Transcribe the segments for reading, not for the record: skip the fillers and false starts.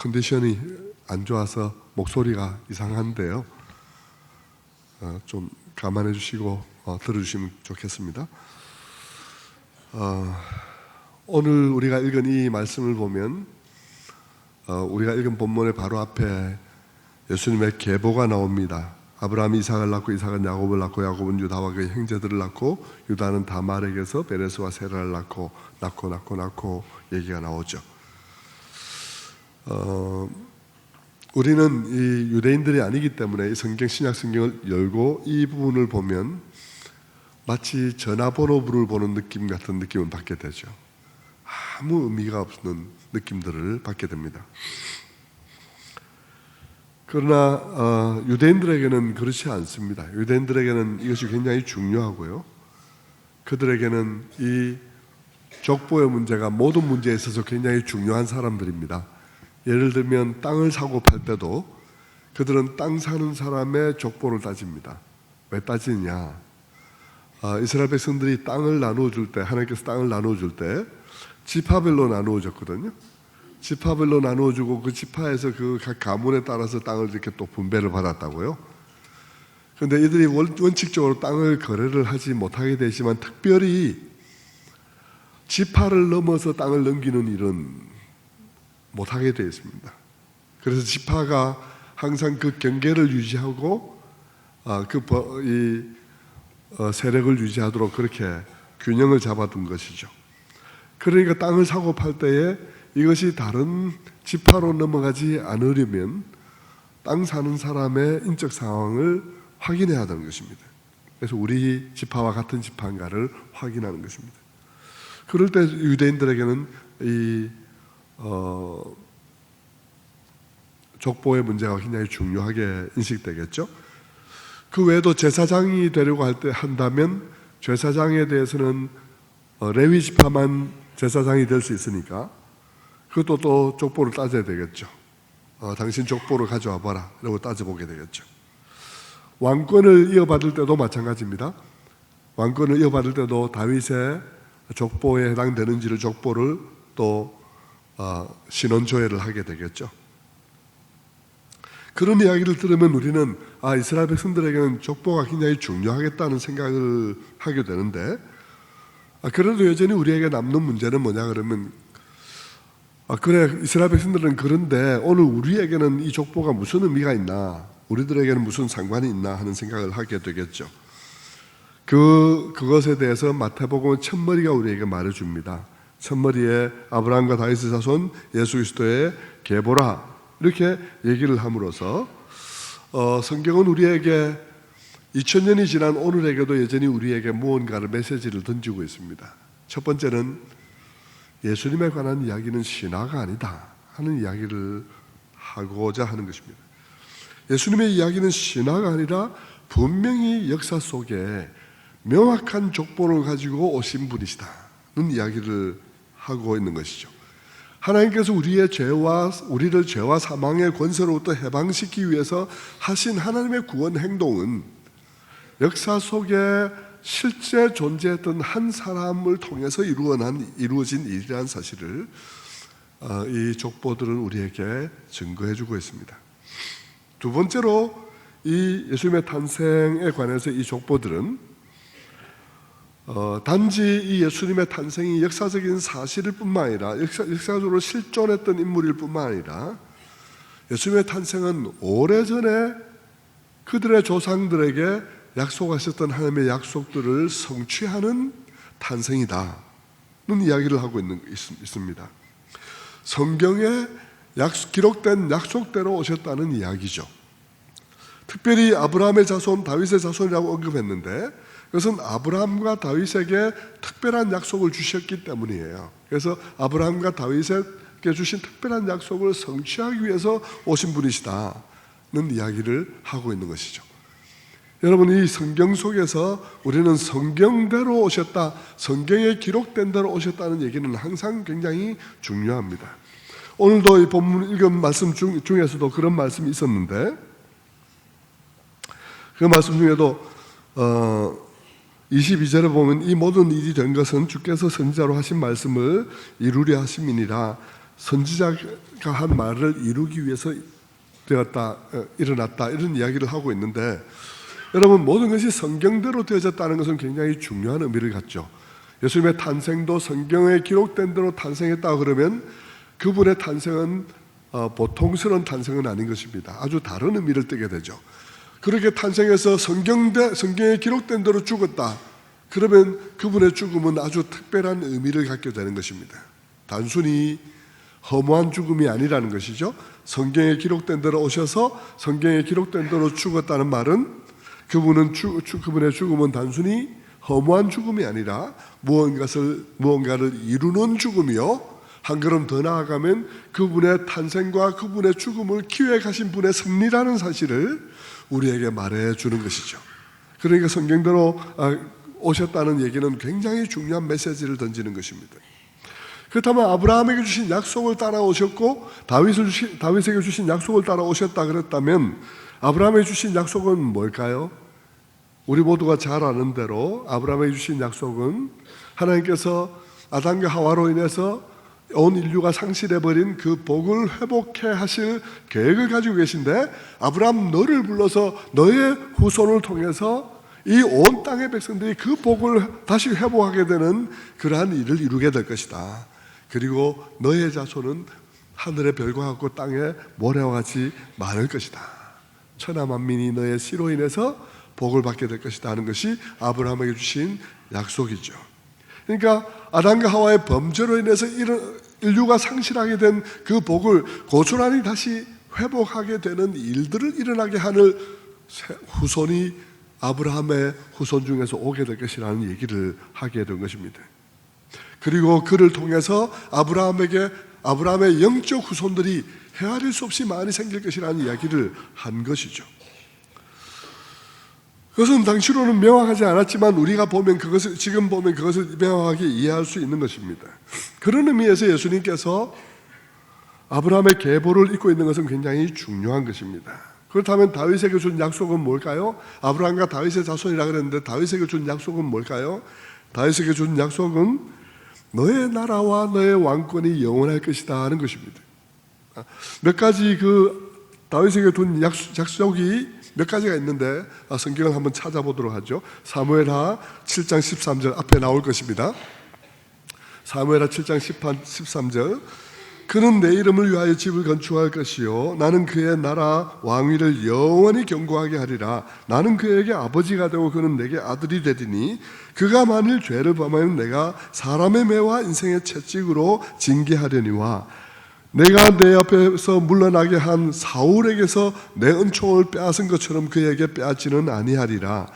컨디션이 안 좋아서 목소리가 이상한데요. 좀 감안해 주시고 들어주시면 좋겠습니다. 오늘 우리가 읽은 이 말씀을 보면 우리가 읽은 본문의 바로 앞에 예수님의 계보가 나옵니다. 아브라함이 이삭을 낳고 이삭은 야곱을 낳고 야곱은 유다와 그의 형제들을 낳고 유다는 다말에게서 베레스와 세라를 낳고 얘기가 나오죠. 우리는 이 유대인들이 아니기 때문에 이 신약 성경을 열고 이 부분을 보면 마치 전화번호부를 보는 느낌 같은 느낌을 받게 되죠. 아무 의미가 없는 느낌들을 받게 됩니다. 그러나 유대인들에게는 그렇지 않습니다. 유대인들에게는 이것이 굉장히 중요하고요. 그들에게는 이 족보의 문제가 모든 문제에 있어서 굉장히 중요한 사람들입니다. 예를 들면 땅을 사고 팔 때도 그들은 땅 사는 사람의 족보를 따집니다. 왜 따지느냐? 이스라엘 백성들이 땅을 나누어 줄 때, 하나님께서 땅을 나누어 줄 때 지파별로 나누어 줬거든요. 지파별로 나누어 주고 그 지파에서 그 각 가문에 따라서 땅을 이렇게 또 분배를 받았다고요. 그런데 이들이 원칙적으로 땅을 거래를 하지 못하게 되지만 특별히 지파를 넘어서 땅을 넘기는 일은 못하게 되어 있습니다. 그래서 지파가 항상 그 경계를 유지하고 세력을 유지하도록 그렇게 균형을 잡아둔 것이죠. 그러니까 땅을 사고 팔 때에 이것이 다른 지파로 넘어가지 않으려면 땅 사는 사람의 인적 상황을 확인해야 하는 것입니다. 그래서 우리 지파와 같은 지파인가를 확인하는 것입니다. 그럴 때 유대인들에게는 이 족보의 문제가 굉장히 중요하게 인식되겠죠. 그 외에도 제사장이 되려고 한다면 제사장에 대해서는 레위 지파만 제사장이 될 수 있으니까 그것도 또 족보를 따져야 되겠죠. 당신 족보를 가져와 봐라 이러고 따져보게 되겠죠. 왕권을 이어받을 때도 마찬가지입니다. 왕권을 이어받을 때도 다윗의 족보에 해당되는지를 족보를 또 신원조회를 하게 되겠죠. 그런 이야기를 들으면 우리는 이스라엘 백성들에게는 족보가 굉장히 중요하겠다는 생각을 하게 되는데 그래도 여전히 우리에게 남는 문제는 뭐냐 그러면 그래 이스라엘 백성들은 그런데 오늘 우리에게는 이 족보가 무슨 의미가 있나, 우리들에게는 무슨 상관이 있나 하는 생각을 하게 되겠죠. 그것에 대해서 마태복음 첫머리가 우리에게 말해줍니다. 첫머리에 아브라함과 다윗의 자손 예수 그리스도의 계보라 이렇게 얘기를 함으로써 성경은 우리에게 2000년이 지난 오늘에게도 여전히 우리에게 무언가를 메시지를 던지고 있습니다. 첫 번째는 예수님에 관한 이야기는 신화가 아니다 하는 이야기를 하고자 하는 것입니다. 예수님의 이야기는 신화가 아니라 분명히 역사 속에 명확한 족보를 가지고 오신 분이시다는 이야기를 하고 있는 것이죠. 하나님께서 우리를 죄와 사망의 권세로부터 해방시키기 위해서 하신 하나님의 구원 행동은 역사 속에 실제 존재했던 한 사람을 통해서 이루어진 일이라는 사실을 이 족보들은 우리에게 증거해주고 있습니다. 두 번째로 이 예수님의 탄생에 관해서 이 족보들은 단지 이 예수님의 탄생이 역사적인 사실일 뿐만 아니라 역사적으로 실존했던 인물일 뿐만 아니라 예수님의 탄생은 오래전에 그들의 조상들에게 약속하셨던 하나님의 약속들을 성취하는 탄생이다는 이야기를 하고 있습니다. 성경에 기록된 약속대로 오셨다는 이야기죠. 특별히 아브라함의 자손, 다윗의 자손이라고 언급했는데 그것은 아브라함과 다윗에게 특별한 약속을 주셨기 때문이에요. 그래서 아브라함과 다윗에게 주신 특별한 약속을 성취하기 위해서 오신 분이시다는 이야기를 하고 있는 것이죠. 여러분, 이 성경 속에서 우리는 성경대로 오셨다, 성경에 기록된 대로 오셨다는 얘기는 항상 굉장히 중요합니다. 오늘도 이 본문 읽은 말씀 중에서도 그런 말씀이 있었는데 그 말씀 중에도 22절에 보면 이 모든 일이 된 것은 주께서 선지자로 하신 말씀을 이루려 하심이니라. 선지자가 한 말을 이루기 위해서 일어났다 이런 이야기를 하고 있는데, 여러분 모든 것이 성경대로 되어졌다는 것은 굉장히 중요한 의미를 갖죠. 예수님의 탄생도 성경에 기록된 대로 탄생했다 그러면 그분의 탄생은 보통스러운 탄생은 아닌 것입니다. 아주 다른 의미를 띠게 되죠. 그렇게 탄생해서 성경에 기록된 대로 죽었다 그러면 그분의 죽음은 아주 특별한 의미를 갖게 되는 것입니다. 단순히 허무한 죽음이 아니라는 것이죠. 성경에 기록된 대로 오셔서 성경에 기록된 대로 죽었다는 말은 그분의 죽음은 단순히 허무한 죽음이 아니라 무언가를 이루는 죽음이요, 한 걸음 더 나아가면 그분의 탄생과 그분의 죽음을 기획하신 분의 승리라는 사실을 우리에게 말해주는 것이죠. 그러니까 성경대로 오셨다는 얘기는 굉장히 중요한 메시지를 던지는 것입니다. 그렇다면 아브라함에게 주신 약속을 따라오셨고 다윗에게 주신 약속을 따라오셨다 그랬다면 아브라함에게 주신 약속은 뭘까요? 우리 모두가 잘 아는 대로 아브라함에게 주신 약속은 하나님께서 아담과 하와로 인해서 온 인류가 상실해버린 그 복을 회복해 하실 계획을 가지고 계신데, 아브라함 너를 불러서 너의 후손을 통해서 이 온 땅의 백성들이 그 복을 다시 회복하게 되는 그러한 일을 이루게 될 것이다. 그리고 너의 자손은 하늘의 별과 같고 땅의 모래와 같이 많을 것이다. 천하 만민이 너의 씨로 인해서 복을 받게 될 것이다 하는 것이 아브라함에게 주신 약속이죠. 그러니까 아담과 하와의 범죄로 인해서 인류가 상실하게 된 그 복을 고스란히 다시 회복하게 되는 일들을 일어나게 하는 후손이 아브라함의 후손 중에서 오게 될 것이라는 얘기를 하게 된 것입니다. 그리고 그를 통해서 아브라함의 영적 후손들이 헤아릴 수 없이 많이 생길 것이라는 이야기를 한 것이죠. 그것은 당시로는 명확하지 않았지만 우리가 지금 보면 그것을 명확하게 이해할 수 있는 것입니다. 그런 의미에서 예수님께서 아브라함의 계보를 잇고 있는 것은 굉장히 중요한 것입니다. 그렇다면 다윗에게 준 약속은 뭘까요? 아브라함과 다윗의 자손이라 그랬는데 다윗에게 준 약속은 뭘까요? 다윗에게 준 약속은 너의 나라와 너의 왕권이 영원할 것이다 하는 것입니다. 몇 가지 다윗에게 준 약속이 몇 가지가 있는데 성경을 한번 찾아보도록 하죠. 사무엘하 7장 13절 앞에 나올 것입니다. 사무엘하 7장 13절 그는 내 이름을 위하여 집을 건축할 것이요 나는 그의 나라 왕위를 영원히 견고하게 하리라. 나는 그에게 아버지가 되고 그는 내게 아들이 되리니 그가 만일 죄를 범하면 내가 사람의 매와 인생의 채찍으로 징계하려니와 내가 내 앞에서 물러나게 한 사울에게서 내 은총을 빼앗은 것처럼 그에게 빼앗지는 아니하리라.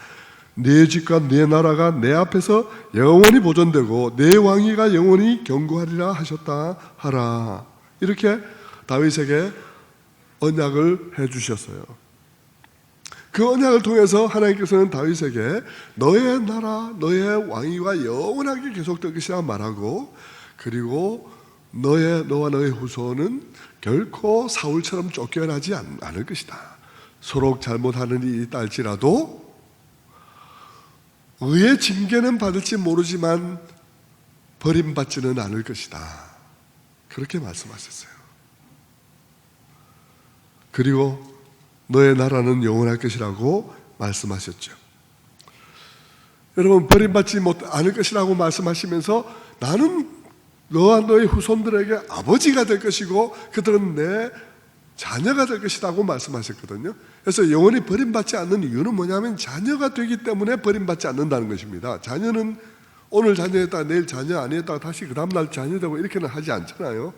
네 집과 네 나라가 내 앞에서 영원히 보존되고 네 왕위가 영원히 견고하리라 하셨다 하라. 이렇게 다윗에게 언약을 해주셨어요. 그 언약을 통해서 하나님께서는 다윗에게 너의 나라, 너의 왕위가 영원하게 계속될 것이라 말하고, 그리고 너와 너의 후손은 결코 사울처럼 쫓겨나지 않을 것이다. 서로 잘못하는 일이 있다 할지라도 의의 징계는 받을지 모르지만 버림받지는 않을 것이다. 그렇게 말씀하셨어요. 그리고 너의 나라는 영원할 것이라고 말씀하셨죠. 여러분, 버림받지 않을 것이라고 말씀하시면서 나는 너와 너의 후손들에게 아버지가 될 것이고 그들은 내 자녀가 될 것이라고 말씀하셨거든요. 그래서 영원히 버림받지 않는 이유는 뭐냐면 자녀가 되기 때문에 버림받지 않는다는 것입니다. 자녀는 오늘 자녀였다가 내일 자녀 아니었다가 다시 그 다음날 자녀되고 이렇게는 하지 않잖아요.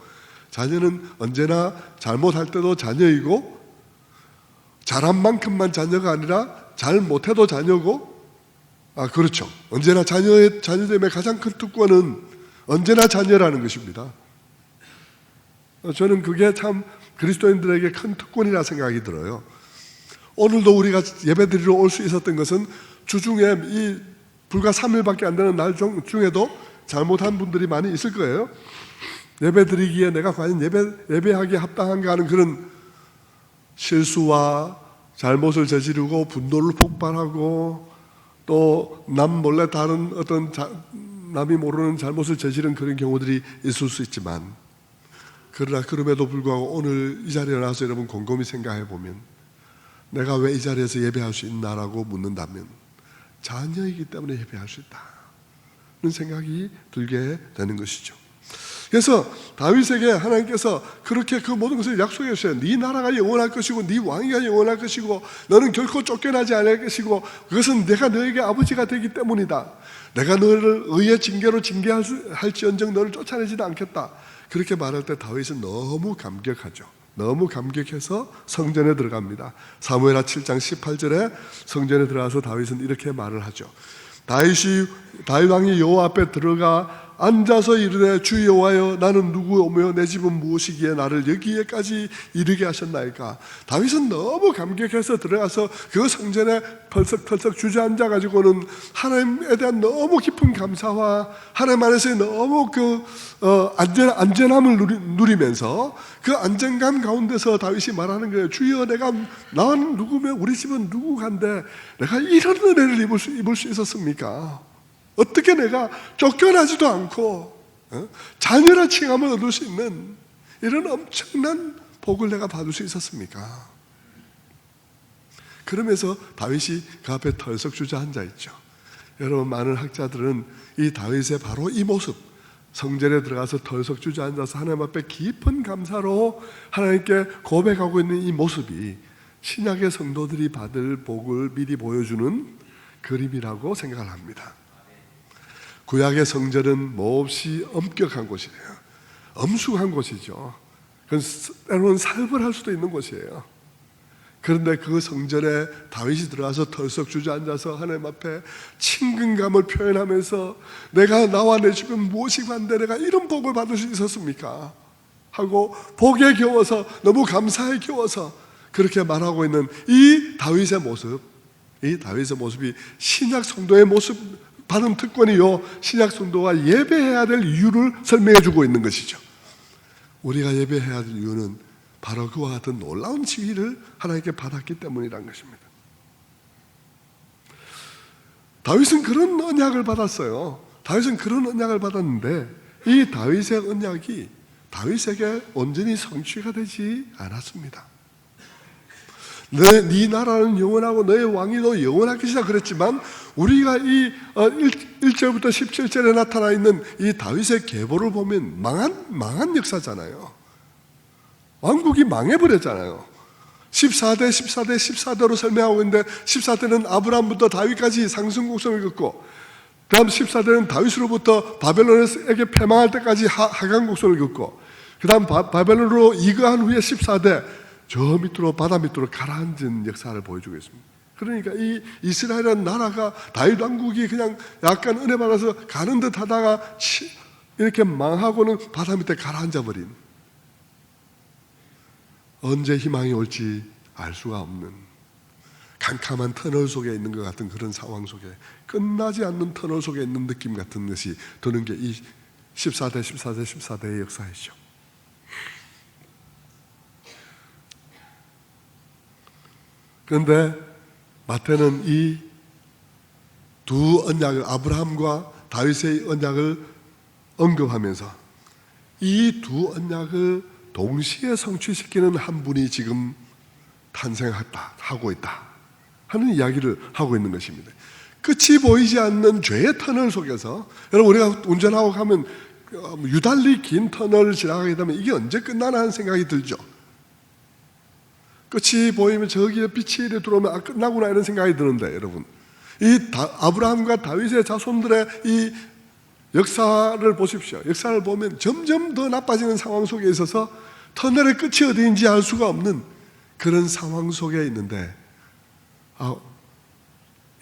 자녀는 언제나 잘못할 때도 자녀이고 잘한 만큼만 자녀가 아니라 잘못해도 자녀고, 그렇죠. 언제나 자녀됨의 가장 큰 특권은 언제나 자녀라는 것입니다. 저는 그게 참 그리스도인들에게 큰 특권이라 생각이 들어요. 오늘도 우리가 예배드리러 올 수 있었던 것은 주중에 이 불과 3일밖에 안 되는 날 중에도 잘못한 분들이 많이 있을 거예요. 예배드리기에 내가 과연 예배하기에 합당한가 하는 그런 실수와 잘못을 저지르고 분노를 폭발하고 또 남 몰래 다른 어떤 남이 모르는 잘못을 저지른 그런 경우들이 있을 수 있지만, 그러나 그럼에도 불구하고 오늘 이 자리에 나와서 여러분 곰곰이 생각해 보면 내가 왜 이 자리에서 예배할 수 있나라고 묻는다면 자녀이기 때문에 예배할 수 있다는 생각이 들게 되는 것이죠. 그래서 다윗에게 하나님께서 그렇게 그 모든 것을 약속해 주셔요. 네 나라가 영원할 것이고 네 왕위가 영원할 것이고 너는 결코 쫓겨나지 않을 것이고 그것은 내가 너에게 아버지가 되기 때문이다. 내가 너를 의의 징계로 징계할지언정 너를 쫓아내지도 않겠다. 그렇게 말할 때 다윗은 너무 감격하죠. 너무 감격해서 성전에 들어갑니다. 사무엘하 7장 18절에 성전에 들어가서 다윗은 이렇게 말을 하죠. 다윗 왕이 여호와 앞에 들어가 앉아서 이르되 주 여호와여 나는 누구오며 내 집은 무엇이기에 나를 여기에까지 이르게 하셨나이까. 다윗은 너무 감격해서 들어가서 그 성전에 펄썩펄썩 주저앉아 가지고는 하나님에 대한 너무 깊은 감사와 하나님 안에서의 너무 안전함을 누리면서 그 안정감 가운데서 다윗이 말하는 거예요. 주여 나는 누구며 우리 집은 누구간데 내가 이런 은혜를 입을 수 있었습니까? 어떻게 내가 쫓겨나지도 않고 자녀라 칭함을 얻을 수 있는 이런 엄청난 복을 내가 받을 수 있었습니까? 그러면서 다윗이 그 앞에 털썩 주저앉아 있죠. 여러분 많은 학자들은 이 다윗의 바로 이 모습, 성전에 들어가서 털썩 주저앉아서 하나님 앞에 깊은 감사로 하나님께 고백하고 있는 이 모습이 신약의 성도들이 받을 복을 미리 보여주는 그림이라고 생각을 합니다. 구약의 성전은 몹시 엄격한 곳이에요. 엄숙한 곳이죠. 때로는 살벌할 수도 있는 곳이에요. 그런데 그 성전에 다윗이 들어가서 털썩 주저앉아서 하나님 앞에 친근감을 표현하면서 내가 나와 내 집은 무엇이 관데 내가 이런 복을 받을 수 있었습니까? 하고 복에 겨워서 너무 감사에 겨워서 그렇게 말하고 있는 이 다윗의 모습이 신약 성도의 모습 받은 특권이요 신약 성도가 예배해야 될 이유를 설명해 주고 있는 것이죠. 우리가 예배해야 될 이유는 바로 그와 같은 놀라운 지위를 하나님께 받았기 때문이라는 것입니다. 다윗은 그런 언약을 받았어요. 다윗은 그런 언약을 받았는데 이 다윗의 언약이 다윗에게 온전히 성취가 되지 않았습니다. 네 나라는 영원하고 너의 왕위도 영원할 것이다 그랬지만 우리가 이 1절부터 17절에 나타나 있는 이 다윗의 계보를 보면 망한 역사잖아요. 왕국이 망해버렸잖아요. 14대로 설명하고 있는데 14대는 아브라함부터 다윗까지 상승곡성을 긋고 다음 14대는 다윗으로부터 바벨론에게 패망할 때까지 하강곡성을 긋고 그 다음 바벨론으로 이거한 후에 14대 저 밑으로 바다 밑으로 가라앉은 역사를 보여주고 있습니다. 그러니까 이 이스라엘이라는 나라가 다윗 왕국이 그냥 약간 은혜 받아서 가는 듯 하다가 이렇게 망하고는 바다 밑에 가라앉아 버린 언제 희망이 올지 알 수가 없는 캄캄한 터널 속에 있는 것 같은 그런 상황 속에 끝나지 않는 터널 속에 있는 느낌 같은 것이 드는 게 이 14대의 역사이죠. 그런데 마태는 이 두 언약을 아브라함과 다윗의 언약을 언급하면서 이 두 언약을 동시에 성취시키는 한 분이 지금 탄생하고 있다 하는 이야기를 하고 있는 것입니다. 끝이 보이지 않는 죄의 터널 속에서 여러분 우리가 운전하고 가면 유달리 긴 터널을 지나가게 되면 이게 언제 끝나나 하는 생각이 들죠. 끝이 보이면 저기에 빛이 이렇게 들어오면 끝나구나 이런 생각이 드는데 여러분 아브라함과 다윗의 자손들의 이 역사를 보십시오. 역사를 보면 점점 더 나빠지는 상황 속에 있어서 터널의 끝이 어디인지 알 수가 없는 그런 상황 속에 있는데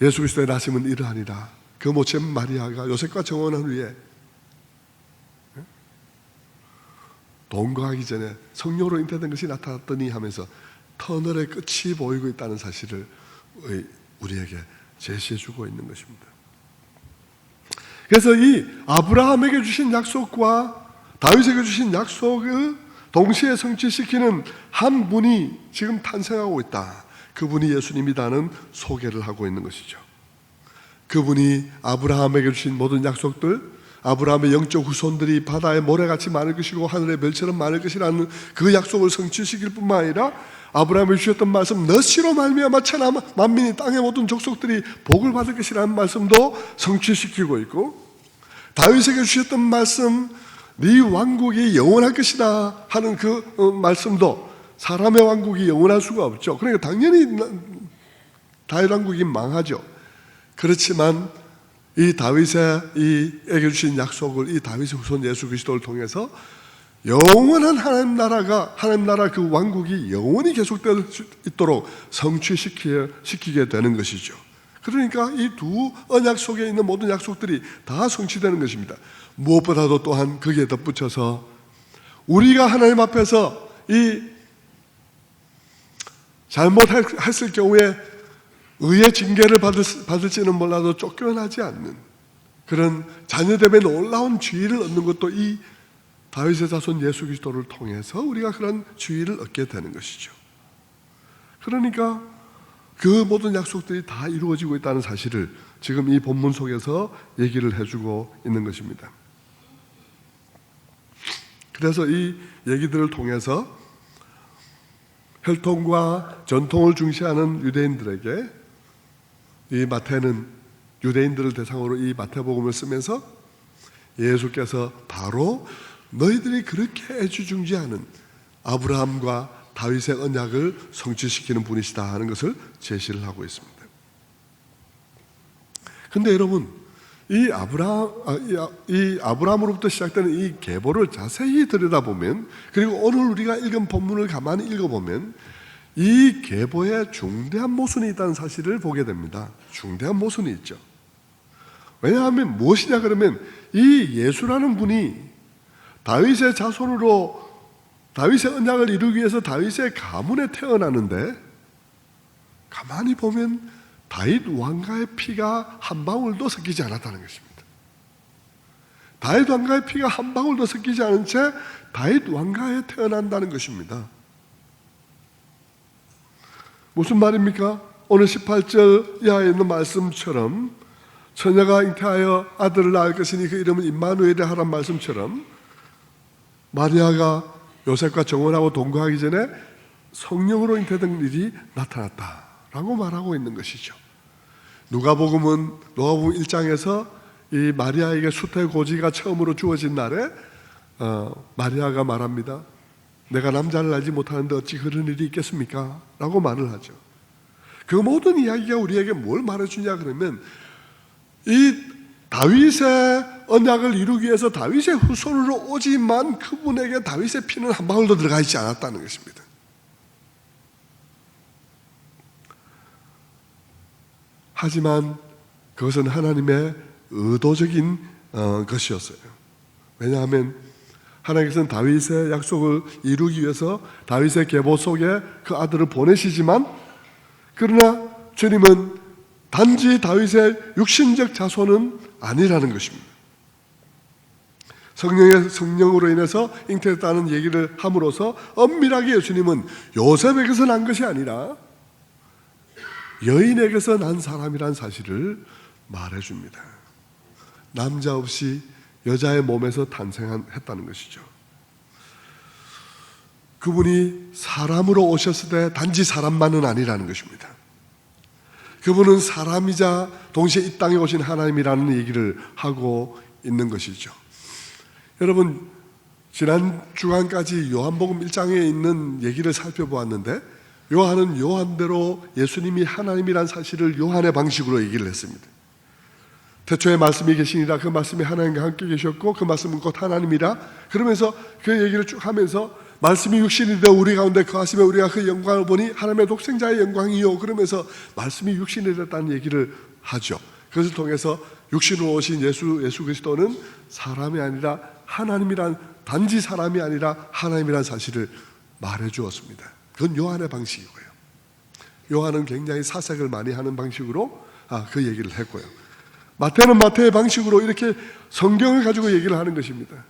예수 그리스도의 나심은 이러하니라. 그 모친 마리아가 요셉과 정혼한 후에 동거하기 전에 성령으로 잉태된 것이 나타났더니 하면서 터널의 끝이 보이고 있다는 사실을 우리에게 제시해주고 있는 것입니다. 그래서 이 아브라함에게 주신 약속과 다윗에게 주신 약속을 동시에 성취시키는 한 분이 지금 탄생하고 있다. 그분이 예수님이라는 소개를 하고 있는 것이죠. 그분이 아브라함에게 주신 모든 약속들, 아브라함의 영적 후손들이 바다의 모래같이 많을 것이고 하늘의 별처럼 많을 것이라는 그 약속을 성취시킬 뿐만 아니라 아브라함이 주셨던 말씀 너시로 말미암아 천하 만민이 땅의 모든 족속들이 복을 받을 것이라는 말씀도 성취시키고 있고, 다윗에게 주셨던 말씀 네 왕국이 영원할 것이다 하는 그 말씀도, 사람의 왕국이 영원할 수가 없죠. 그러니까 당연히 다윗 왕국이 망하죠. 그렇지만 이 다윗에게 주신 약속을 이 다윗의 후손 예수 그리스도를 통해서 영원한 하나님 나라 그 왕국이 영원히 계속될 수 있도록 성취시키게 되는 것이죠. 그러니까 이 두 언약 속에 있는 모든 약속들이 다 성취되는 것입니다. 무엇보다도 또한 거기에 덧붙여서 우리가 하나님 앞에서 이 잘못했을 경우에 의의 징계를 받을지는 몰라도 쫓겨나지 않는 그런 자녀됨의 놀라운 지위를 얻는 것도 이 다윗의 자손 예수 그리스도를 통해서 우리가 그런 지위를 얻게 되는 것이죠. 그러니까 그 모든 약속들이 다 이루어지고 있다는 사실을 지금 이 본문 속에서 얘기를 해주고 있는 것입니다. 그래서 이 얘기들을 통해서 혈통과 전통을 중시하는 유대인들에게 이 마태는 유대인들을 대상으로 이 마태복음을 쓰면서 예수께서 바로 너희들이 그렇게 애지중지하는 아브라함과 다윗의 언약을 성취시키는 분이시다 하는 것을 제시를 하고 있습니다. 그런데 여러분, 이 아브라함으로부터 시작되는 이 계보를 자세히 들여다보면, 그리고 오늘 우리가 읽은 본문을 가만히 읽어보면 이 계보에 중대한 모순이 있다는 사실을 보게 됩니다. 중대한 모순이 있죠. 왜냐하면 무엇이냐 그러면 이 예수라는 분이 다윗의 자손으로 다윗의 언약을 이루기 위해서 다윗의 가문에 태어나는데, 가만히 보면 다윗 왕가의 피가 한 방울도 섞이지 않았다는 것입니다. 다윗 왕가의 피가 한 방울도 섞이지 않은 채 다윗 왕가에 태어난다는 것입니다. 무슨 말입니까? 오늘 18절 이하에 있는 말씀처럼 처녀가 잉태하여 아들을 낳을 것이니 그 이름은 임마누엘이라 하란 말씀처럼 마리아가 요셉과 정혼하고 동거하기 전에 성령으로 잉태된 일이 나타났다라고 말하고 있는 것이죠. 누가복음 1장에서 이 마리아에게 수태고지가 처음으로 주어진 날에 마리아가 말합니다. 내가 남자를 알지 못하는데 어찌 그런 일이 있겠습니까? 라고 말을 하죠. 그 모든 이야기가 우리에게 뭘 말해주냐 그러면 이 다윗의 언약을 이루기 위해서 다윗의 후손으로 오지만 그분에게 다윗의 피는 한 방울도 들어가 있지 않았다는 것입니다. 하지만 그것은 하나님의 의도적인 것이었어요. 왜냐하면 하나님께서는 다윗의 약속을 이루기 위해서 다윗의 계보 속에 그 아들을 보내시지만, 그러나 주님은 단지 다윗의 육신적 자손은 아니라는 것입니다. 성령으로 인해서 잉태했다는 얘기를 함으로써 엄밀하게 예수님은 요셉에게서 난 것이 아니라 여인에게서 난 사람이란 사실을 말해줍니다. 남자 없이 여자의 몸에서 탄생했다는 것이죠. 그분이 사람으로 오셨을 때 단지 사람만은 아니라는 것입니다. 그분은 사람이자 동시에 이 땅에 오신 하나님이라는 얘기를 하고 있는 것이죠. 여러분, 지난 주간까지 요한복음 1장에 있는 얘기를 살펴보았는데, 요한은 요한대로 예수님이 하나님이란 사실을 요한의 방식으로 얘기를 했습니다. 태초에 말씀이 계시니라, 그 말씀이 하나님과 함께 계셨고 그 말씀은 곧 하나님이라, 그러면서 그 얘기를 쭉 하면서 말씀이 육신이 되어 우리 가운데 거하시며 우리가 그 영광을 보니 하나님의 독생자의 영광이요, 그러면서 말씀이 육신이 됐다는 얘기를 하죠. 그것을 통해서 육신으로 오신 예수 그리스도는 사람이 아니라 하나님이란, 단지 사람이 아니라 하나님이란 사실을 말해 주었습니다. 그건 요한의 방식이고요. 요한은 굉장히 사색을 많이 하는 방식으로 그 얘기를 했고요. 마태는 마태의 방식으로 이렇게 성경을 가지고 얘기를 하는 것입니다.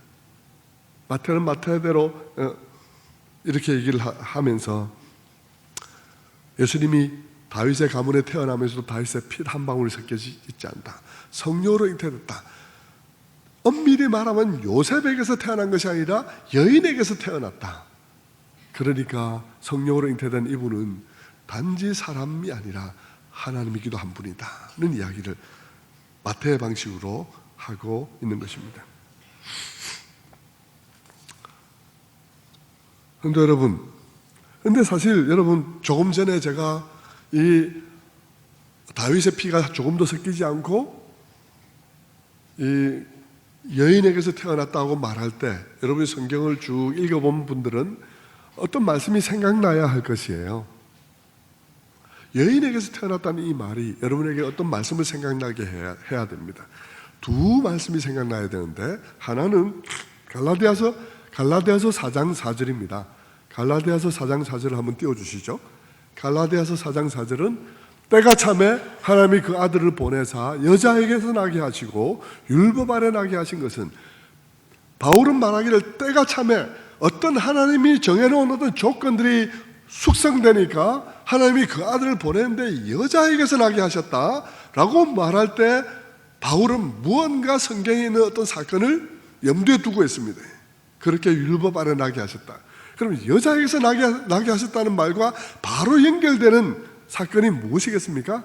마태는 마태대로 이렇게 얘기를 하면서 예수님이 다윗의 가문에 태어나면서도 다윗의 피 한 방울이 섞여지 있지 않다. 성령으로 잉태됐다. 엄밀히 말하면 요셉에게서 태어난 것이 아니라 여인에게서 태어났다. 그러니까 성령으로 잉태된 이분은 단지 사람이 아니라 하나님이기도 한 분이다는 이야기를 마태의 방식으로 하고 있는 것입니다. 그런데 여러분, 근데 사실 여러분, 조금 전에 제가 이 다윗의 피가 조금 더 섞이지 않고 이 여인에게서 태어났다고 말할 때 여러분이 성경을 쭉 읽어본 분들은 어떤 말씀이 생각나야 할 것이에요. 여인에게서 태어났다는 이 말이 여러분에게 어떤 말씀을 생각나게 해야 됩니다. 두 말씀이 생각나야 되는데, 하나는 갈라디아서 4장 4절입니다. 갈라디아서 4장 4절을 한번 띄워주시죠. 갈라디아서 4장 4절은 때가 참에 하나님이 그 아들을 보내사 여자에게서 나게 하시고 율법 아래 나게 하신 것은, 바울은 말하기를 때가 참에 어떤 하나님이 정해놓은 어떤 조건들이 숙성되니까 하나님이 그 아들을 보냈는데 여자에게서 나게 하셨다라고 말할 때 바울은 무언가 성경에 있는 어떤 사건을 염두에 두고 있습니다. 그렇게 율법 아래 나게 하셨다. 그럼 여자에게서 나게 하셨다는 말과 바로 연결되는 사건이 무엇이겠습니까?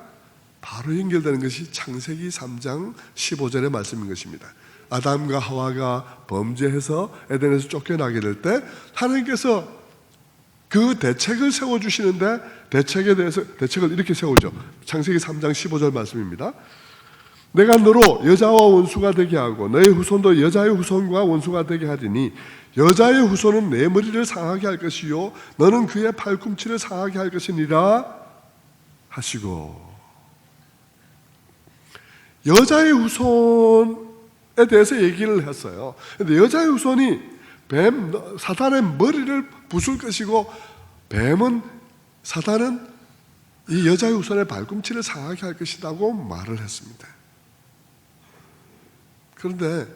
바로 연결되는 것이 창세기 3장 15절의 말씀인 것입니다. 아담과 하와가 범죄해서 에덴에서 쫓겨나게 될 때 하나님께서 그 대책을 세워주시는데, 대책을 이렇게 세우죠. 창세기 3장 15절 말씀입니다. 내가 너로 여자와 원수가 되게 하고 너의 후손도 여자의 후손과 원수가 되게 하리니 여자의 후손은 내 머리를 상하게 할 것이요 너는 그의 팔꿈치를 상하게 할 것이니라 하시고, 여자의 후손에 대해서 얘기를 했어요. 그런데 여자의 후손이 사탄의 머리를 부술 것이고, 사탄은 이 여자의 후손의 발꿈치를 상하게 할 것이라고 말을 했습니다. 그런데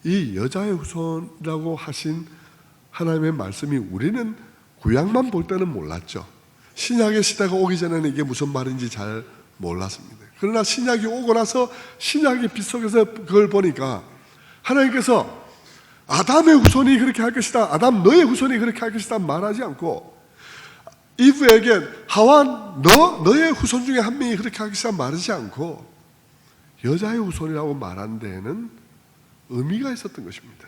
이 여자의 후손이라고 하신 하나님의 말씀이 우리는 구약만 볼 때는 몰랐죠. 신약의 시대가 오기 전에는 이게 무슨 말인지 잘 몰랐습니다. 그러나 신약이 오고 나서 신약의 빛 속에서 그걸 보니까 하나님께서 아담의 후손이 그렇게 할 것이다, 아담 너의 후손이 그렇게 할 것이다 말하지 않고, 이브에게 하와 너의 후손 중에 한 명이 그렇게 할 것이다 말하지 않고 여자의 후손이라고 말한 데에는 의미가 있었던 것입니다.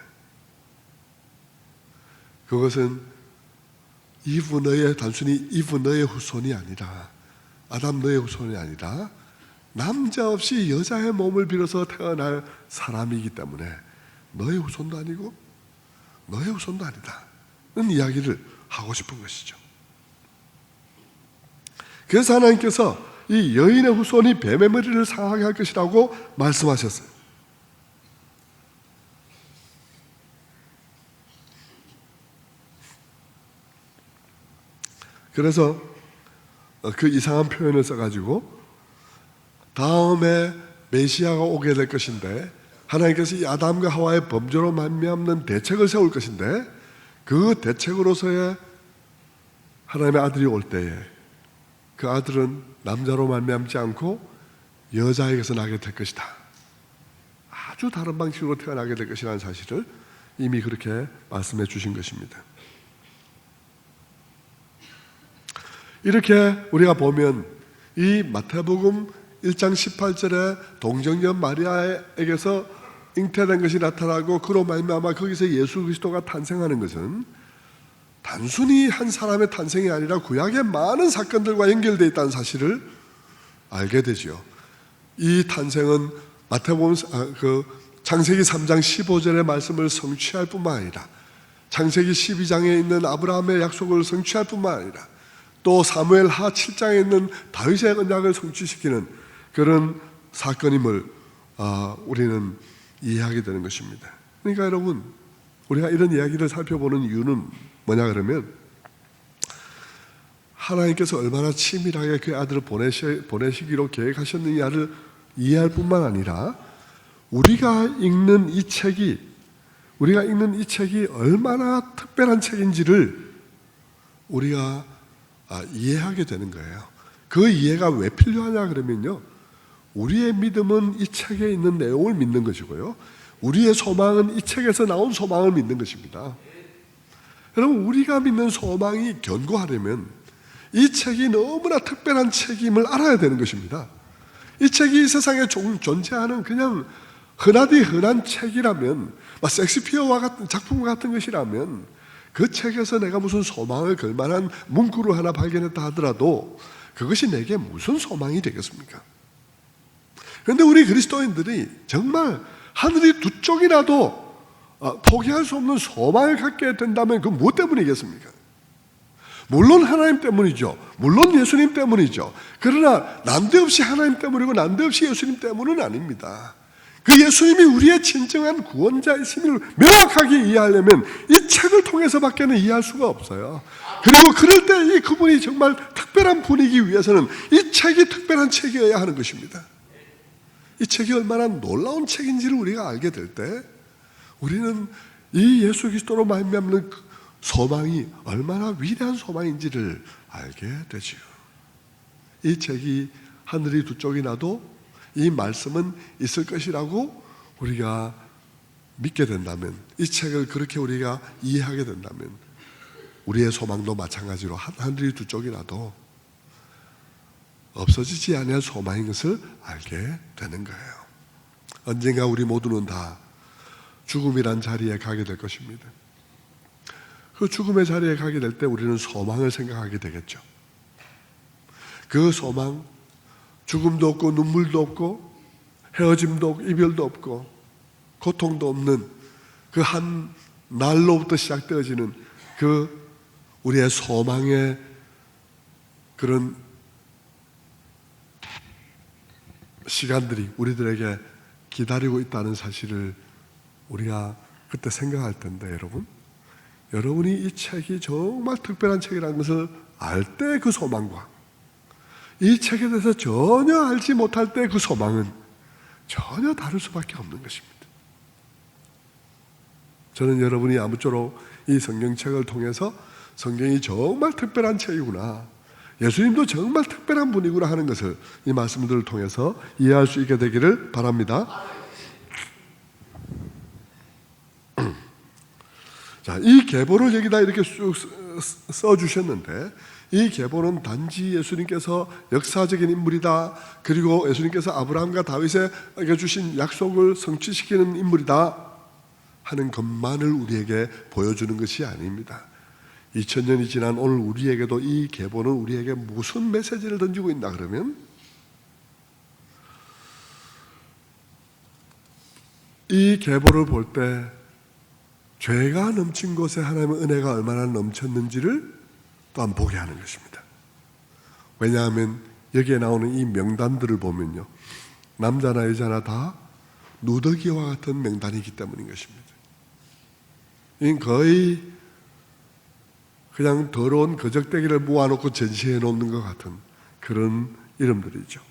그것은 단순히 이브 너의 후손이 아니라, 아담 너의 후손이 아니라 남자 없이 여자의 몸을 빌어서 태어날 사람이기 때문에 너의 후손도 아니고 너의 후손도 아니다는 이야기를 하고 싶은 것이죠. 그래서 하나님께서 이 여인의 후손이 뱀의 머리를 상하게 할 것이라고 말씀하셨어요. 그래서 그 이상한 표현을 써가지고 다음에 메시아가 오게 될 것인데, 하나님께서 이 아담과 하와의 범죄로 말미암는 대책을 세울 것인데, 그 대책으로서의 하나님의 아들이 올 때에 그 아들은 남자로 말미암지 않고 여자에게서 나게 될 것이다, 아주 다른 방식으로 태어나게 될 것이라는 사실을 이미 그렇게 말씀해 주신 것입니다. 이렇게 우리가 보면 이 마태복음 1장 18절에 동정녀 마리아에게서 잉태된 것이 나타나고 그로 말미암아 거기서 예수 그리스도가 탄생하는 것은 단순히 한 사람의 탄생이 아니라 구약의 많은 사건들과 연결되어 있다는 사실을 알게 되죠. 이 탄생은 마태복음 창세기 3장 15절의 말씀을 성취할 뿐만 아니라 창세기 12장에 있는 아브라함의 약속을 성취할 뿐만 아니라 또 사무엘하 7장에 있는 다윗의 언약을 성취시키는 그런 사건임을 우리는 이해하게 되는 것입니다. 그러니까 여러분, 우리가 이런 이야기를 살펴보는 이유는 뭐냐 그러면, 하나님께서 얼마나 치밀하게 그의 아들을 보내시기로 계획하셨느냐를 이해할 뿐만 아니라 우리가 읽는 이 책이 얼마나 특별한 책인지를 우리가 이해하게 되는 거예요. 그 이해가 왜 필요하냐 그러면요, 우리의 믿음은 이 책에 있는 내용을 믿는 것이고요, 우리의 소망은 이 책에서 나온 소망을 믿는 것입니다. 여러분, 우리가 믿는 소망이 견고하려면 이 책이 너무나 특별한 책임을 알아야 되는 것입니다. 이 책이 이 세상에 존재하는 그냥 흔하디 흔한 책이라면, 섹스피어와 같은 작품과 같은 것이라면 그 책에서 내가 무슨 소망을 걸 만한 문구를 하나 발견했다 하더라도 그것이 내게 무슨 소망이 되겠습니까? 그런데 우리 그리스도인들이 정말 하늘이 두 쪽이라도 포기할 수 없는 소망을 갖게 된다면 그건 무엇 때문이겠습니까? 물론 하나님 때문이죠. 물론 예수님 때문이죠. 그러나 난데없이 하나님 때문이고 난데없이 예수님 때문은 아닙니다. 그 예수님이 우리의 진정한 구원자이심을 명확하게 이해하려면 이 책을 통해서밖에는 이해할 수가 없어요. 그리고 그럴 때 이 그분이 정말 특별한 분이기 위해서는 이 책이 특별한 책이어야 하는 것입니다. 이 책이 얼마나 놀라운 책인지를 우리가 알게 될 때 우리는 이 예수 그리스도로 말미암는 소망이 얼마나 위대한 소망인지를 알게 되지요. 이 책이 하늘이 두 쪽이 나도 이 말씀은 있을 것이라고 우리가 믿게 된다면, 이 책을 그렇게 우리가 이해하게 된다면 우리의 소망도 마찬가지로 하늘이 두 쪽이 나도 없어지지 않을 소망인 것을 알게 되는 거예요. 언젠가 우리 모두는 다 죽음이란 자리에 가게 될 것입니다. 그 죽음의 자리에 가게 될 때 우리는 소망을 생각하게 되겠죠. 그 소망, 죽음도 없고 눈물도 없고 헤어짐도 없고 이별도 없고 고통도 없는 그 한 날로부터 시작되어지는 그 우리의 소망의 그런 시간들이 우리들에게 기다리고 있다는 사실을 우리가 그때 생각할 텐데, 여러분이 이 책이 정말 특별한 책이라는 것을 알 때 그 소망과 이 책에 대해서 전혀 알지 못할 때 그 소망은 전혀 다를 수밖에 없는 것입니다. 저는 여러분이 아무쪼록 이 성경책을 통해서 성경이 정말 특별한 책이구나, 예수님도 정말 특별한 분이구나 하는 것을 이 말씀들을 통해서 이해할 수 있게 되기를 바랍니다. 자, 이 계보를 여기다 이렇게 쭉 써주셨는데, 이 계보는 단지 예수님께서 역사적인 인물이다, 그리고 예수님께서 아브라함과 다윗에게 주신 약속을 성취시키는 인물이다 하는 것만을 우리에게 보여주는 것이 아닙니다. 2000년이 지난 오늘 우리에게도 이 계보는 우리에게 무슨 메시지를 던지고 있나 그러면, 이 계보를 볼 때 죄가 넘친 곳에 하나님의 은혜가 얼마나 넘쳤는지를 또한 보게 하는 것입니다. 왜냐하면 여기에 나오는 이 명단들을 보면요, 남자나 여자나 다 누더기와 같은 명단이기 때문인 것입니다. 이건 거의 그냥 더러운 거적대기를 모아놓고 전시해 놓는 것 같은 그런 이름들이죠.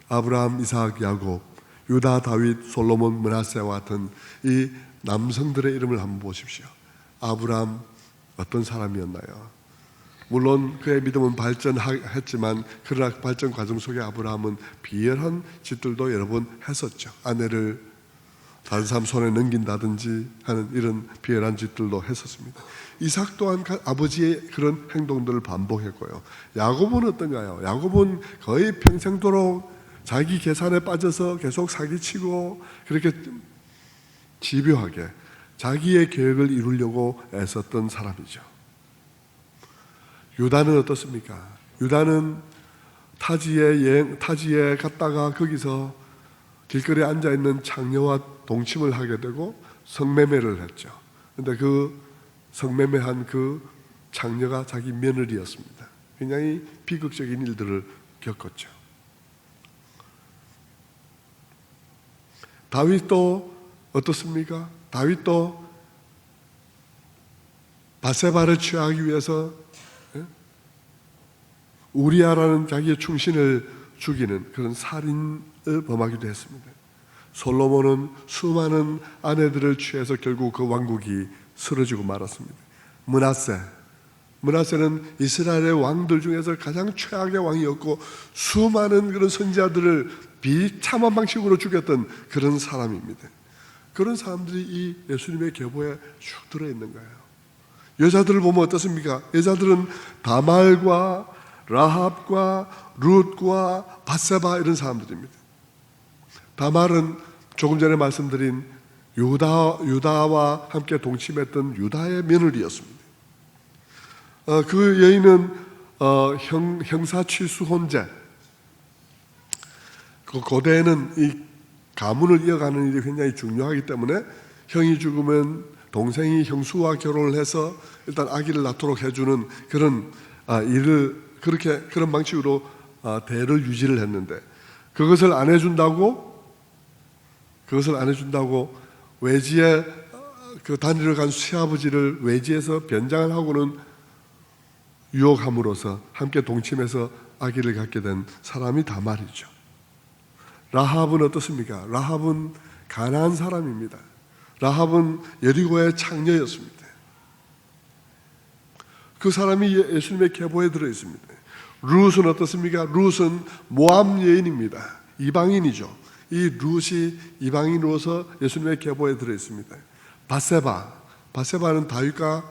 아브라함, 이삭, 야곱, 유다, 다윗, 솔로몬, 므낫세와 같은 이 남성들의 이름을 한번 보십시오. 아브라함 어떤 사람이었나요? 물론 그의 믿음은 발전했지만 그러나 발전 과정 속에 아브라함은 비열한 짓들도 여러 번 했었죠. 아내를 다른 사람 손에 넘긴다든지 하는 이런 비열한 짓들도 했었습니다. 이삭 또한 아버지의 그런 행동들을 반복했고요. 야곱은 어떤가요? 야곱은 거의 평생도록 자기 계산에 빠져서 계속 사기치고 그렇게 집요하게 자기의 계획을 이루려고 애썼던 사람이죠. 유다는 어떻습니까? 유다는 타지에 갔다가 거기서 길거리에 앉아있는 창녀와 동침을 하게 되고 성매매를 했죠. 그런데 그 성매매한 그 창녀가 자기 며느리였습니다. 굉장히 비극적인 일들을 겪었죠. 다윗도 어떻습니까? 다윗도 바세바를 취하기 위해서 우리아라는 자기의 충신을 죽이는 그런 살인을 범하기도 했습니다. 솔로몬은 수많은 아내들을 취해서 결국 그 왕국이 쓰러지고 말았습니다. 므낫세는 이스라엘의 왕들 중에서 가장 최악의 왕이었고 수많은 그런 선지자들을 비참한 방식으로 죽였던 그런 사람입니다. 그런 사람들이 이 예수님의 계보에 쭉 들어있는 거예요. 여자들을 보면 어떻습니까? 여자들은 다말과 라합과 룻과 밧세바 이런 사람들입니다. 다말은 조금 전에 말씀드린 유다와 함께 동침했던 유다의 며느리였습니다. 그 여인은 형사취수혼제, 그 고대에는 이 가문을 이어가는 일이 굉장히 중요하기 때문에 형이 죽으면 동생이 형수와 결혼을 해서 일단 아기를 낳도록 해주는 그런 일을 그런 방식으로 대를 유지를 했는데, 그것을 안 해준다고 외지에 그 단위를 간 시아버지를 외지에서 변장을 하고는 유혹함으로써 함께 동침해서 아기를 갖게 된 사람이 다말이죠. 라합은 어떻습니까? 라합은 가난한 사람입니다. 라합은 여리고의 창녀였습니다. 그 사람이 예수님의 계보에 들어있습니다. 룻은 어떻습니까? 룻은 모압 여인입니다. 이방인이죠. 이 룻이 이방인으로서 예수님의 계보에 들어있습니다. 밧세바는 다윗과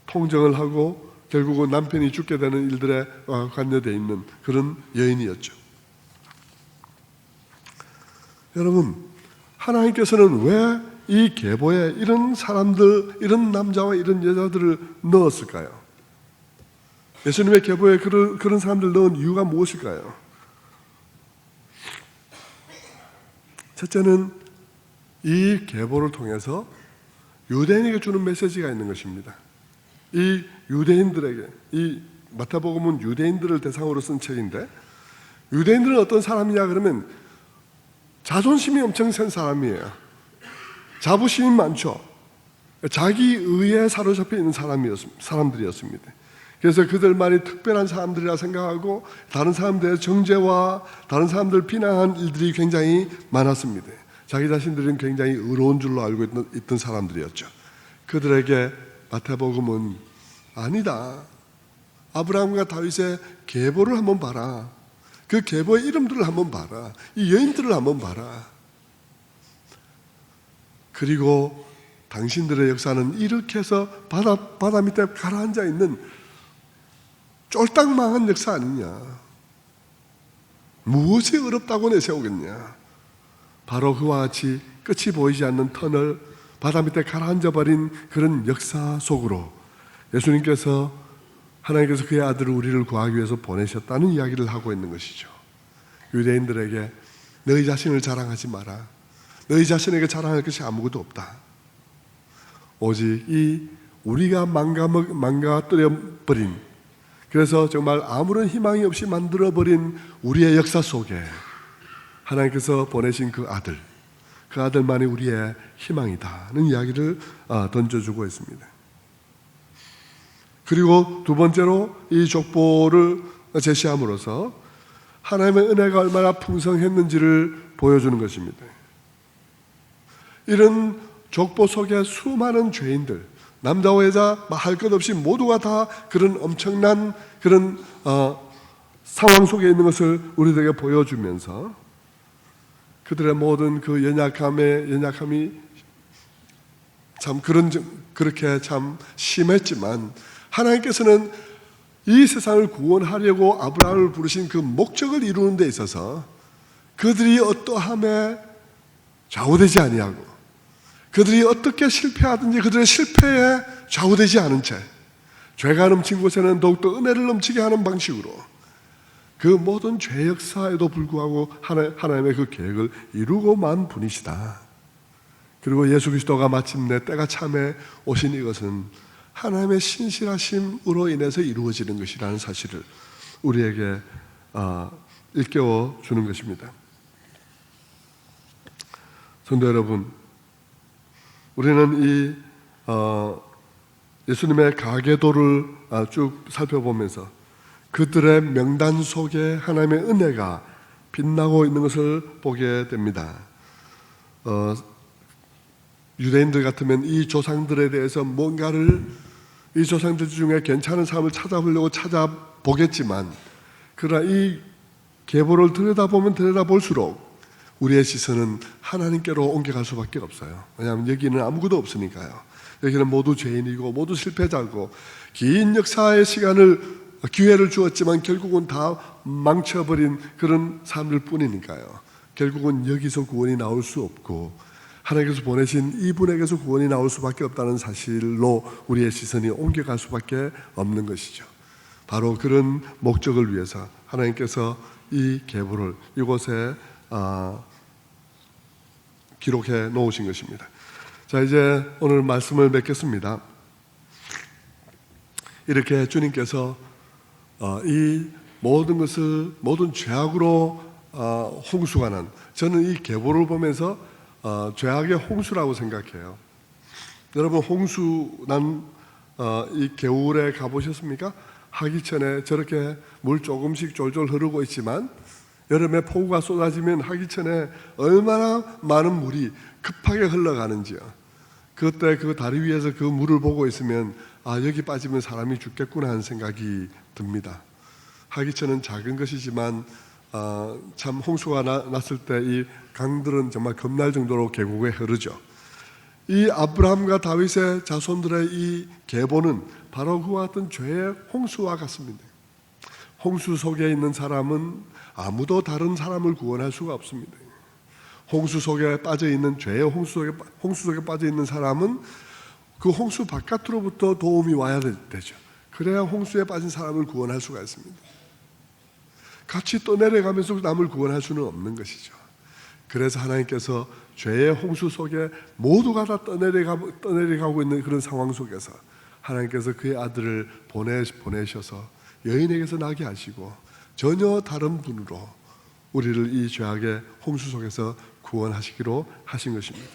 통정을 하고 결국은 남편이 죽게 되는 일들에 관여되어 있는 그런 여인이었죠. 여러분, 하나님께서는 왜 이 계보에 이런 사람들, 이런 남자와 이런 여자들을 넣었을까요? 예수님의 계보에 그런 사람들 넣은 이유가 무엇일까요? 첫째는 이 계보를 통해서 유대인에게 주는 메시지가 있는 것입니다. 이 유대인들에게, 이 마태복음은 유대인들을 대상으로 쓴 책인데, 유대인들은 어떤 사람이냐 그러면 자존심이 엄청 센 사람이에요. 자부심이 많죠. 자기 의에 사로잡혀 있는 사람들이었습니다. 그래서 그들만이 특별한 사람들이라 생각하고 다른 사람들의 정죄와 다른 사람들을 비난한 일들이 굉장히 많았습니다. 자기 자신들은 굉장히 의로운 줄로 알고 있던 사람들이었죠. 그들에게 마태복음은 아니다, 아브라함과 다윗의 계보를 한번 봐라, 그 계보의 이름들을 한번 봐라, 이 여인들을 한번 봐라, 그리고 당신들의 역사는 이렇게 해서 바다 밑에 가라앉아 있는 쫄딱 망한 역사 아니냐, 무엇이 어렵다고 내세우겠냐, 바로 그와 같이 끝이 보이지 않는 터널, 바다 밑에 가라앉아버린 그런 역사 속으로 하나님께서 그의 아들을 우리를 구하기 위해서 보내셨다는 이야기를 하고 있는 것이죠. 유대인들에게 너희 자신을 자랑하지 마라, 너희 자신에게 자랑할 것이 아무것도 없다, 오직 우리가 망가뜨려버린, 그래서 정말 아무런 희망이 없이 만들어버린 우리의 역사 속에 하나님께서 보내신 그 아들만이 우리의 희망이다는 이야기를 던져주고 있습니다. 그리고 두 번째로 이 족보를 제시함으로써 하나님의 은혜가 얼마나 풍성했는지를 보여주는 것입니다. 이런 족보 속에 수많은 죄인들, 남자와 여자 할 것 없이 모두가 다 그런 엄청난 그런 상황 속에 있는 것을 우리들에게 보여주면서 그들의 모든 그 연약함이 참 그렇게 참 심했지만, 하나님께서는 이 세상을 구원하려고 아브라함을 부르신 그 목적을 이루는 데 있어서 그들이 어떠함에 좌우되지 아니하고, 그들이 어떻게 실패하든지 그들의 실패에 좌우되지 않은 채 죄가 넘친 곳에는 더욱더 은혜를 넘치게 하는 방식으로 그 모든 죄 역사에도 불구하고 하나님의 그 계획을 이루고만 분이시다. 그리고 예수 그리스도가 마침내 때가 참에 오신 이것은 하나님의 신실하심으로 인해서 이루어지는 것이라는 사실을 우리에게 일깨워 주는 것입니다. 성도 여러분, 우리는 이 예수님의 가계도를 쭉 살펴보면서 그들의 명단 속에 하나님의 은혜가 빛나고 있는 것을 보게 됩니다. 유대인들 같으면 이 조상들에 대해서 이 조상들 중에 괜찮은 사람을 찾아보려고 찾아보겠지만, 그러나 이 계보를 들여다보면 들여다볼수록 우리의 시선은 하나님께로 옮겨갈 수밖에 없어요. 왜냐하면 여기는 아무것도 없으니까요. 여기는 모두 죄인이고 모두 실패자고 긴 역사의 기회를 주었지만 결국은 다 망쳐버린 그런 사람들 뿐이니까요. 결국은 여기서 구원이 나올 수 없고 하나님께서 보내신 이분에게서 구원이 나올 수밖에 없다는 사실로 우리의 시선이 옮겨갈 수밖에 없는 것이죠. 바로 그런 목적을 위해서 하나님께서 이 계보를 이곳에 기록해 놓으신 것입니다. 자, 이제 오늘 말씀을 맺겠습니다. 이렇게 주님께서 이 모든 것을 모든 죄악으로 홍수가 난, 저는 이 계보를 보면서 죄악의 홍수라고 생각해요. 여러분 홍수 난 이 겨울에 가보셨습니까? 하기 전에 저렇게 물 조금씩 졸졸 흐르고 있지만 여름에 폭우가 쏟아지면 하기 전에 얼마나 많은 물이 급하게 흘러가는지요. 그때 그 다리 위에서 그 물을 보고 있으면 여기 빠지면 사람이 죽겠구나 하는 생각이 듭니다. 하기 전은 작은 것이지만 참 홍수가 났을 때 이 강들은 정말 겁날 정도로 계곡에 흐르죠. 이 아브라함과 다윗의 자손들의 이 계보는 바로 그와 같은 죄의 홍수와 같습니다. 홍수 속에 있는 사람은 아무도 다른 사람을 구원할 수가 없습니다. 홍수 속에 빠져 있는 죄의 홍수 속에 빠져 있는 사람은 그 홍수 바깥으로부터 도움이 와야 되죠. 그래야 홍수에 빠진 사람을 구원할 수가 있습니다. 같이 떠내려가면서 남을 구원할 수는 없는 것이죠. 그래서 하나님께서 죄의 홍수 속에 모두가 다 떠내려가고 있는 그런 상황 속에서 하나님께서 그의 아들을 보내셔서 여인에게서 나게 하시고 전혀 다른 분으로 우리를 이 죄악의 홍수 속에서 구원하시기로 하신 것입니다.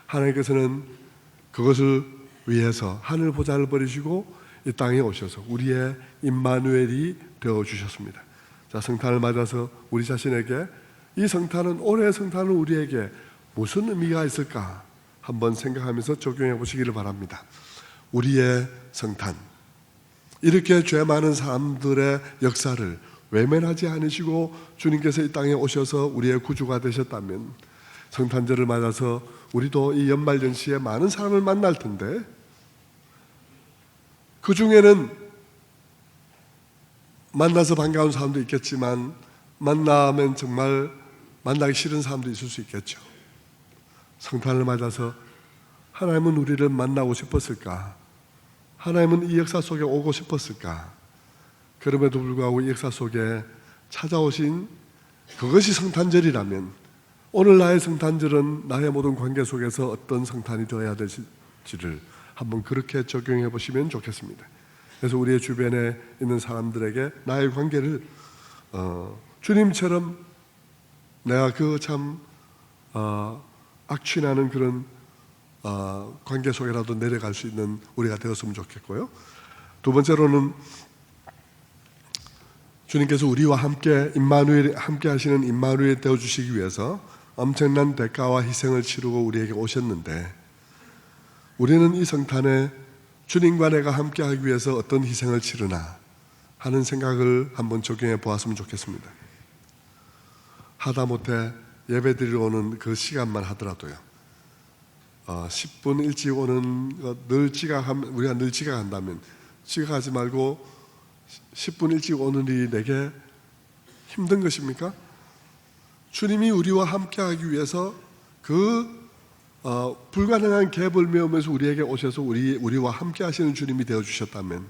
하나님께서는 그것을 위해서 하늘 보좌를 버리시고 이 땅에 오셔서 우리의 임마누엘이 되어주셨습니다. 자, 성탄을 맞아서 우리 자신에게 이 성탄은, 올해의 성탄은 우리에게 무슨 의미가 있을까 한번 생각하면서 적용해 보시기를 바랍니다. 우리의 성탄, 이렇게 죄 많은 사람들의 역사를 외면하지 않으시고 주님께서 이 땅에 오셔서 우리의 구주가 되셨다면 성탄절을 맞아서 우리도 이 연말연시에 많은 사람을 만날 텐데 그 중에는 만나서 반가운 사람도 있겠지만 만나면 정말 만나기 싫은 사람도 있을 수 있겠죠. 성탄을 맞아서 하나님은 우리를 만나고 싶었을까? 하나님은 이 역사 속에 오고 싶었을까? 그럼에도 불구하고 이 역사 속에 찾아오신 그것이 성탄절이라면 오늘 나의 성탄절은 나의 모든 관계 속에서 어떤 성탄이 되어야 될지를 한번 그렇게 적용해 보시면 좋겠습니다. 그래서 우리의 주변에 있는 사람들에게 나의 관계를 주님처럼 내가 그 참 악취나는 그런 관계 속에라도 내려갈 수 있는 우리가 되었으면 좋겠고요. 두 번째로는 주님께서 우리와 함께 함께 하시는 임마누엘 되어 주시기 위해서 엄청난 대가와 희생을 치르고 우리에게 오셨는데 우리는 이 성탄에 주님과 내가 함께 하기 위해서 어떤 희생을 치르나 하는 생각을 한번 적용해 보았으면 좋겠습니다. 하다못해 예배 드리러 오는 그 시간만 하더라도요, 10분 일찍 오는 것 우리가 늘 지각한다면 지각하지 말고 10분 일찍 오는 일이 내게 힘든 것입니까? 주님이 우리와 함께 하기 위해서 그 불가능한 갭을 메우면서 우리에게 오셔서 우리와 함께 하시는 주님이 되어주셨다면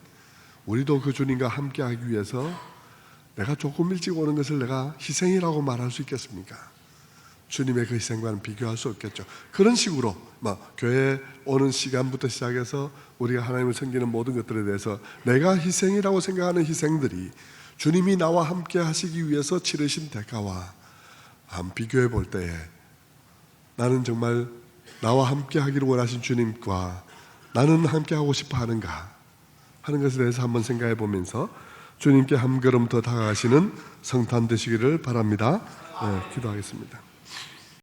우리도 그 주님과 함께 하기 위해서 내가 조금 일찍 오는 것을 내가 희생이라고 말할 수 있겠습니까? 주님의 그 희생과는 비교할 수 없겠죠. 그런 식으로 교회에 오는 시간부터 시작해서 우리가 하나님을 섬기는 모든 것들에 대해서 내가 희생이라고 생각하는 희생들이 주님이 나와 함께 하시기 위해서 치르신 대가와 비교해 볼 때에 나는 정말 나와 함께 하기를 원하신 주님과 나는 함께 하고 싶어 하는가 하는 것에 대해서 한번 생각해 보면서 주님께 한 걸음 더 다가가시는 성탄 되시기를 바랍니다. 기도하겠습니다.